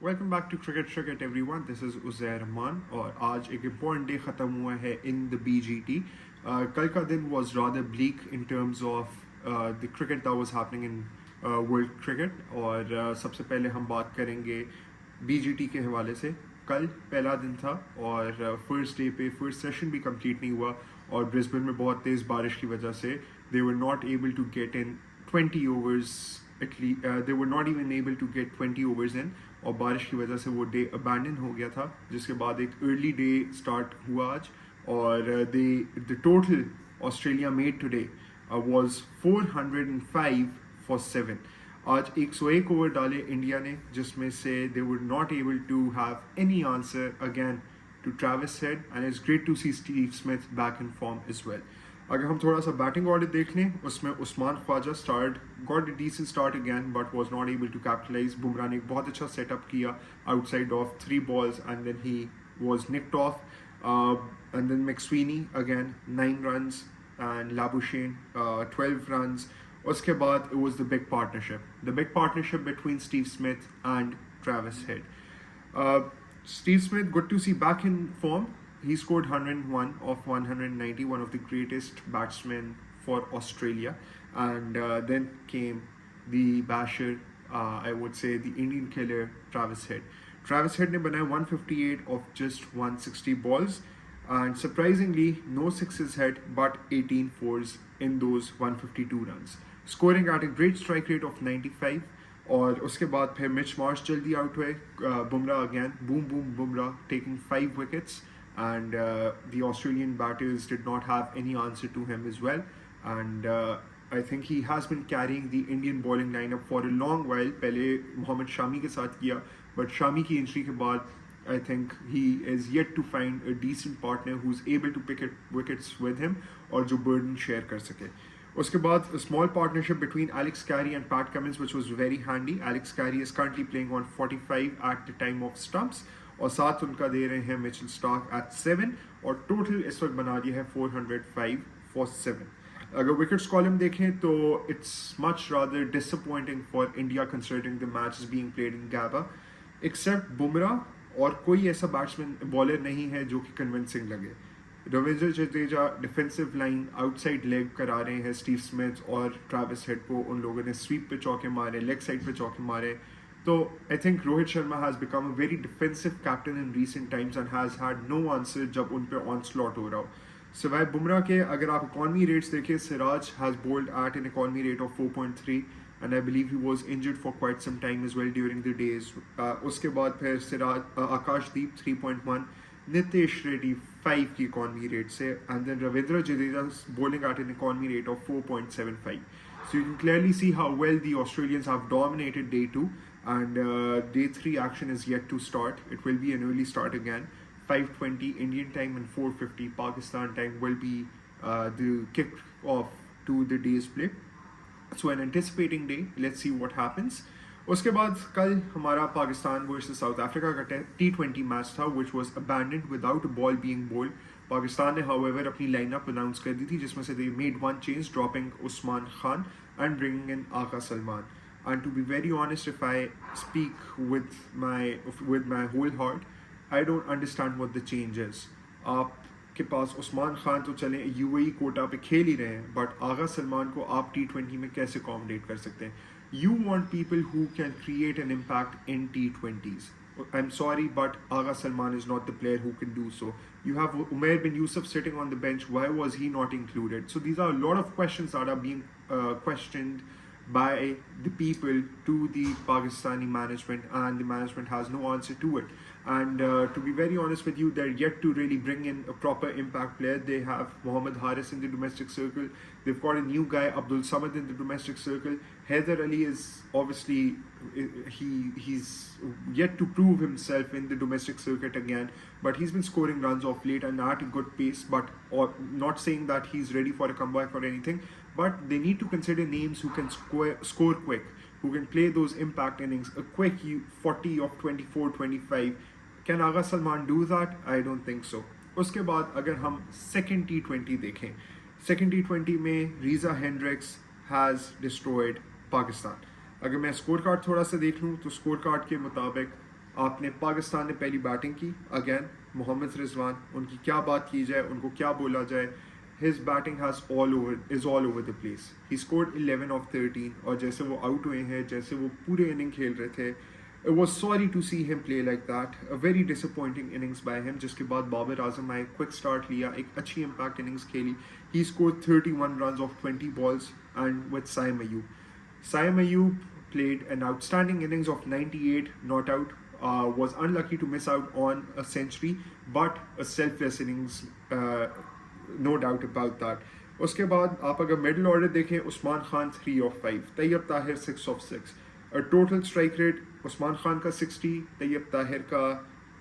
Welcome back to cricket everyone, this is Uzair Rehman. और आज एक इम्पॉर्टेंट डे ख़त्म हुआ है इन द BGT। कल का दिन was rather bleak in terms of the cricket that was happening in world cricket. और सबसे पहले हम बात करेंगे BGT के हवाले से। कल पहला दिन था और फर्स्ट डे पे फर्स्ट सेशन भी कंप्लीट नहीं हुआ, और ब्रिस्बेन में बहुत तेज़ बारिश की वजह से they were not able to get in 20 overs. They were not even able to get 20 overs in, और बारिश की वजह से वो डे अबैंडन हो गया था। जिसके बाद एक अर्ली डे स्टार्ट हुआ आज, और the total Australia made today was 405 for 7। आज 101 ओवर डाले इंडिया ने, जिसमें से they were not able to have any answer again to Travis Head, and it's great to see Steve Smith back in form as well. अगर हम थोड़ा सा batting order देख लें, उसमें Usman Khawaja start got a decent start again but was not able to capitalise. Bumrah ने एक बहुत अच्छा सेटअप किया outside off 3 balls, and then he was nicked off. And then McSweeney again 9 runs, and Labuschagne 12 runs. उसके बाद it was the big partnership between Steve Smith and Travis Head. Uh, Steve Smith, good to see back in form. He scored 101 of 190, one of the greatest batsmen for Australia. And then came the basher, I would say the Indian killer, Travis Head. Travis Head ne banaya 158 of just 160 balls. And surprisingly, no sixes hit, but 18 fours in those 152 runs. Scoring at a great strike rate of 95. और उसके बाद फिर Mitch Marsh जल्दी out हुए। Bumrah again, boom boom Bumrah taking 5 wickets, and the Australian batters did not have any answer to him as well. And I think he has been carrying the Indian bowling lineup for a long while. पहले मोहम्मद शामी के साथ किया, but Shami की injury के बाद I think he is yet to find a decent partner who's able to pick wickets with him, और जो burden share कर सके। उसके बाद a small partnership between Alex Carey and Pat Cummins, which was very handy. Alex Carey is currently playing on 45 at the time of stumps, और साथ उनका दे रहे हैं मिचेल स्टार्क at 7, और टोटल इस वक्त बना दिया है 405 for 7। अगर विकेट्स कॉलम देखें तो it's much rather disappointing for India considering the match is being played in Gabba, except Bumrah, और कोई ऐसा बैट्समैन बॉलर नहीं है जो कि कन्विंसिंग लगे। Ravindra Jadeja defensive line outside leg करा रहे हैं स्टीव स्मिथ और ट्रेविस हेड को। उन लोगों ने स्वीप पे चौके मारे, लेग साइड पे चौके मारे। तो I think Rohit Sharma has become a very defensive captain in recent times and has had no answer जब उन पे ऑन स्लॉट हो रहा हो। सिवाय बुमराह के, अगर आप इकॉनमी रेट्स देखें, Siraj has bowled at an economy rate of 4.3, and I believe he was injured for quite some time as well during the days. उसके बाद फिर आकाशदीप 3.1, Nitish Reddy 5 की economy rate से, and then Ravindra Jadeja bowling at an economy rate of 4.75. So you can clearly see how well the Australians have dominated day 2, and day 3 action is yet to start. It will be an early start again, 5:20 Indian time and 4:50 Pakistan time will be the kick off to the day's play. So an anticipating day, let's see what happens. उसके बाद कल हमारा Pakistan versus south Africa का T20 match था, which was abandoned without a ball being bowled. Pakistan ने however अपनी lineup announce कर दी थी, जिसमें से they made one change, dropping Usman Khan and bringing in Aka Salman. And to be very honest, if I speak with my whole heart, I don't understand what the change is. आप के पास उस्मान खान तो चले UAE Kota पे खेल ही रहे हैं, but आगा सलमान को आप T20 में कैसे अकोमोडेट कर सकते हैं? You want people who can create an impact in T20s. I'm sorry, but Agha Salman is not the player who can do so. You have Umair bin Yusuf sitting on the bench. Why was he not included? So these are a lot of questions that are being questioned by the people to the Pakistani management, and the management has no answer to it. And to be very honest with you, they're yet to really bring in a proper impact player. They have Mohammad Haris in the domestic circle. They've got a new guy, Abdul Samad, in the domestic circle. Haider Ali is obviously, he's yet to prove himself in the domestic circuit again, but he's been scoring runs off late and at a good pace. But or not saying that he's ready for a comeback or anything, but they need to consider names who can score quick, who can play those impact innings, a quick 40 of 24, 25. Can Agha Salman do that? I don't think so. उसके बाद अगर हम second T20 देखें, second T20 में Reeza Hendricks has destroyed Pakistan. अगर मैं score card थोड़ा सा देख लूँ तो स्कोर कार्ड के मुताबिक आपने पाकिस्तान ने पहली बैटिंग की अगेन मोहम्मद रिजवान, उनकी क्या बात की जाए, उनको क्या बोला जाए. His batting is all over the place. He scored 11 of 13 और जैसे वो आउट हुए हैं, जैसे वो पूरे इनिंग खेल रहे थे, it was sorry to see him play like that. A very disappointing innings by him. जिसके बाद बाबर आजम आए, quick start लिया, एक अच्छी impact innings खेली. He scored 31 runs off 20 balls and with Saim Ayub. Saim Ayub played an outstanding innings of 98 not out. Was unlucky to miss out on a century, but a selfless innings, no doubt about that. उसके बाद आप अगर middle order देखें, Usman Khan 3 of 5, Tayyab Tahir 6 of 6. Total strike rate Usman Khan का 60, तैयब ताहिर का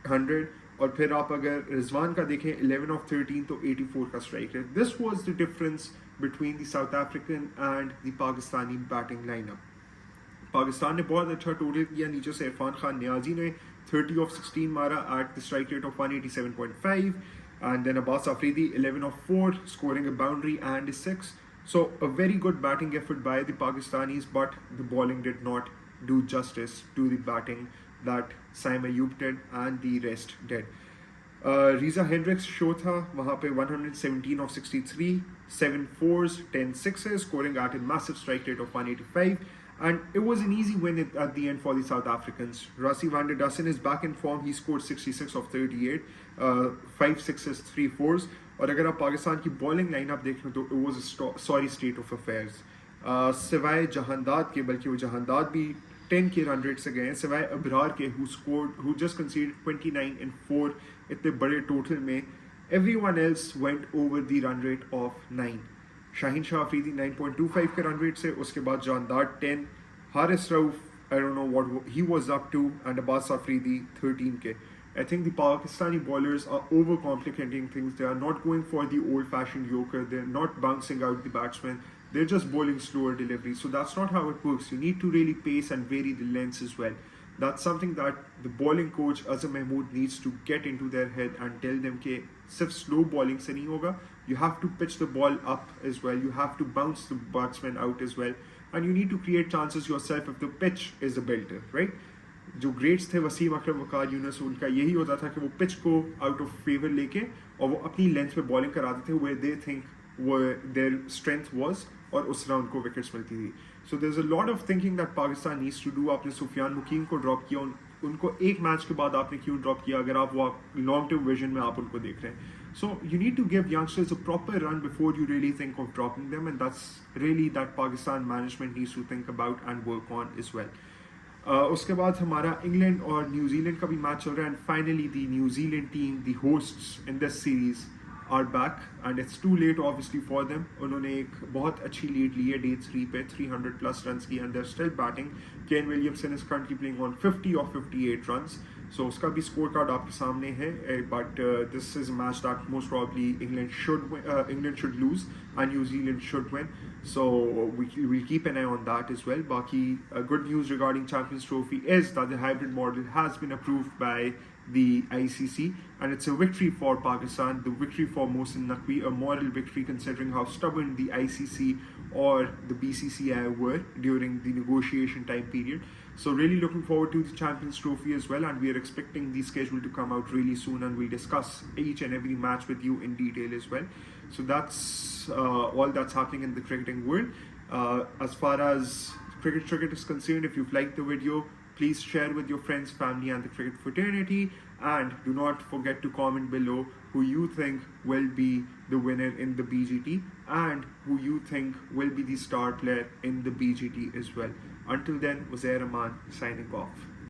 100, और फिर आप अगर रिजवान का देखें 11 of 13 तो 84 का strike rate. This was the difference between the south African and the Pakistani batting lineup. Pakistan ने बहुत अच्छा टोटल किया. नीचे से इरफान खान नियाजी ने 30 of 16 मारा at the strike rate of 187.5, and then Abbas Afridi 11 of 4, scoring a boundary and a 6. So a very good batting effort by the Pakistanis, but the bowling did not do justice to the batting that Saim Ayub did and the rest did. Reza Hendricks show था वहाँ पे 117 of 63, 7 fours, 10 sixes, scoring at a massive strike rate of 185. And it was an easy win at the end for the South Africans. Rassie van der Dussen is back in form. He scored 66 of 38, 5 sixes, 3 fours. और अगर आप पाकिस्तान की bowling lineup देखें तो it was a sorry state of affairs. सिवाय जहानदाद के, बल्कि वो जहानदाद भी 10 के रन रेट से गए हैं, सिवाय अबरार के who just conceded 29 in 4 इतने बड़े टोटल में, everyone else went over the run rate of 9. Shaheen Shah Afridi 9.25 के रन रेट से, उसके बाद जानदार 10, Haris Rauf I don't know what he was up to, and Abbas Afridi 13 के. I think the Pakistani bowlers are overcomplicating things. They are not going for the old-fashioned Yorker. They're not bouncing out the batsmen. They're just bowling slower delivery. So that's not how it works. You need to really pace and vary the lengths as well. That's something that the bowling coach Azam Mahmood needs to get into their head and tell them कि सिर्फ slow bowling से नहीं होगा. You have to pitch the ball up as well. You have to bounce the batsman out as well. And you need to create chances yourself if the pitch is a belter, right? जो greats थे वसीम अकरम, वकार यूनुस, उनका यही होता था कि वो pitch को out of favour लेके और वो अपनी लेंथ पे बॉलिंग कराते थे where they think their strength was, और उस राउंड को विकेट्स मिलती थी. So there is a lot of thinking that Pakistan needs to do. आपने सुफियान मुकीम को ड्रॉप किया, उनको एक मैच के बाद आपने क्यों ड्रॉप किया अगर आप वो लॉन्ग टर्म विजन में आप उनको देख रहे हैं. So you need to give youngsters a proper run before you really think of dropping them, and that's really that Pakistan management needs to think about and work on as well. उसके बाद हमारा England और New Zealand का भी match चल रहा है, and finally the New Zealand team, the hosts in this series, are back and it's too late obviously for them. उन्होंने एक बहुत अच्छी लीड ली है डे 3 पे, 300 प्लस रन की, and they are still batting. Kane Williamson is currently playing on 50 of 58 runs. So उसका भी score card आपके सामने है, but this is a match that most probably England should lose and New Zealand should win. So we'll keep an eye on that as well. Baki, good news regarding Champions Trophy is that the hybrid model has been approved by the ICC, and it's a victory for Pakistan, the victory for Mohsin Naqvi, a moral victory considering how stubborn the ICC or the BCCI were during the negotiation time period. So really looking forward to the Champions Trophy as well, and we are expecting the schedule to come out really soon, and we'll discuss each and every match with you in detail as well. So that's all that's happening in the cricketing world. As far as cricket is concerned, if you've liked the video, please share with your friends, family, and the cricket fraternity. And do not forget to comment below who you think will be the winner in the BGT and who you think will be the star player in the BGT as well. Until then, Uzair Rahman signing off.